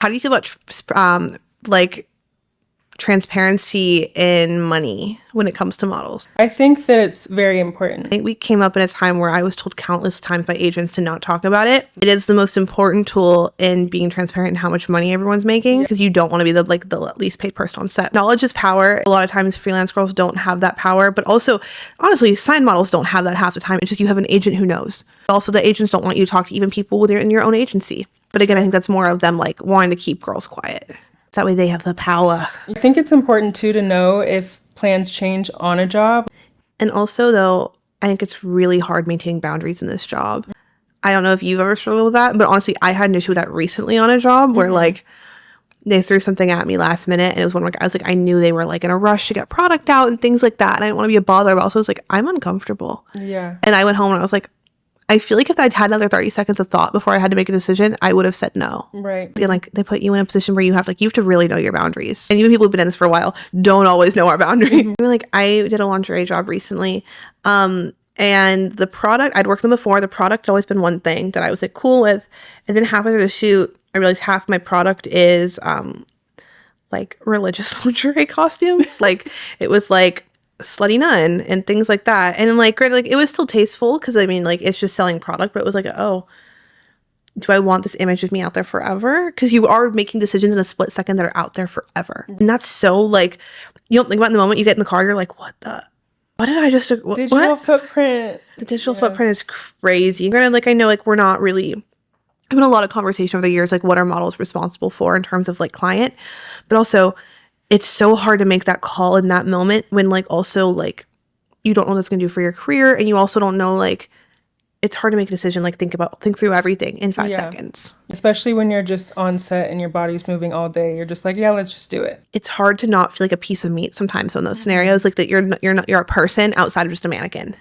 How do you feel about like transparency in money when it comes to models? I think that it's very important. I think we came up in a time where I was told countless times by agents to not talk about it. It is the most important tool in being transparent in how much money everyone's making, because you don't want to be the least paid person on set. Knowledge is power. A lot of times freelance girls don't have that power, but also honestly, sign models don't have that half the time. It's just you have an agent who knows. Also, the agents don't want you to talk to even people in your own agency. But again, I think that's more of them like wanting to keep girls quiet. That way they have the power. I think it's important too to know if plans change on a job. And also though, I think it's really hard maintaining boundaries in this job. I don't know if you've ever struggled with that, but honestly, I had an issue with that recently on a job where like they threw something at me last minute, and it was one where I was like, I knew they were like in a rush to get product out and things like that. And I didn't want to be a bother, but also I was like, I'm uncomfortable. Yeah. And I went home and I was like, I feel like if I'd had another 30 seconds of thought before I had to make a decision, I would have said no. Right. And like they put you in a position where you have to really know your boundaries. And even people who've been in this for a while don't always know our boundaries. Like I did a lingerie job recently. And the product, I'd worked with them before. The product had always been one thing that I was like cool with. And then halfway through the shoot, I realized half my product is like religious lingerie costumes. Like it was like slutty nun and things like that. And like granted, like it was still tasteful because I mean like it's just selling product, but it was like, oh, do I want this image of me out there forever? Because you are making decisions in a split second that are out there forever. And that's so like, you don't think about it in the moment. You get in the car, you're like, what did I just digital footprint. The digital footprint is crazy. Granted, like I know like we're not really having a lot of conversation over the years, like what are models responsible for in terms of like client, but also it's so hard to make that call in that moment when like also like you don't know what it's gonna do for your career, and you also don't know like it's hard to make a decision, like think through everything in 5 seconds. Especially when you're just on set and your body's moving all day. You're just like, yeah, let's just do it. It's hard to not feel like a piece of meat sometimes in those scenarios, like that you're a person outside of just a mannequin.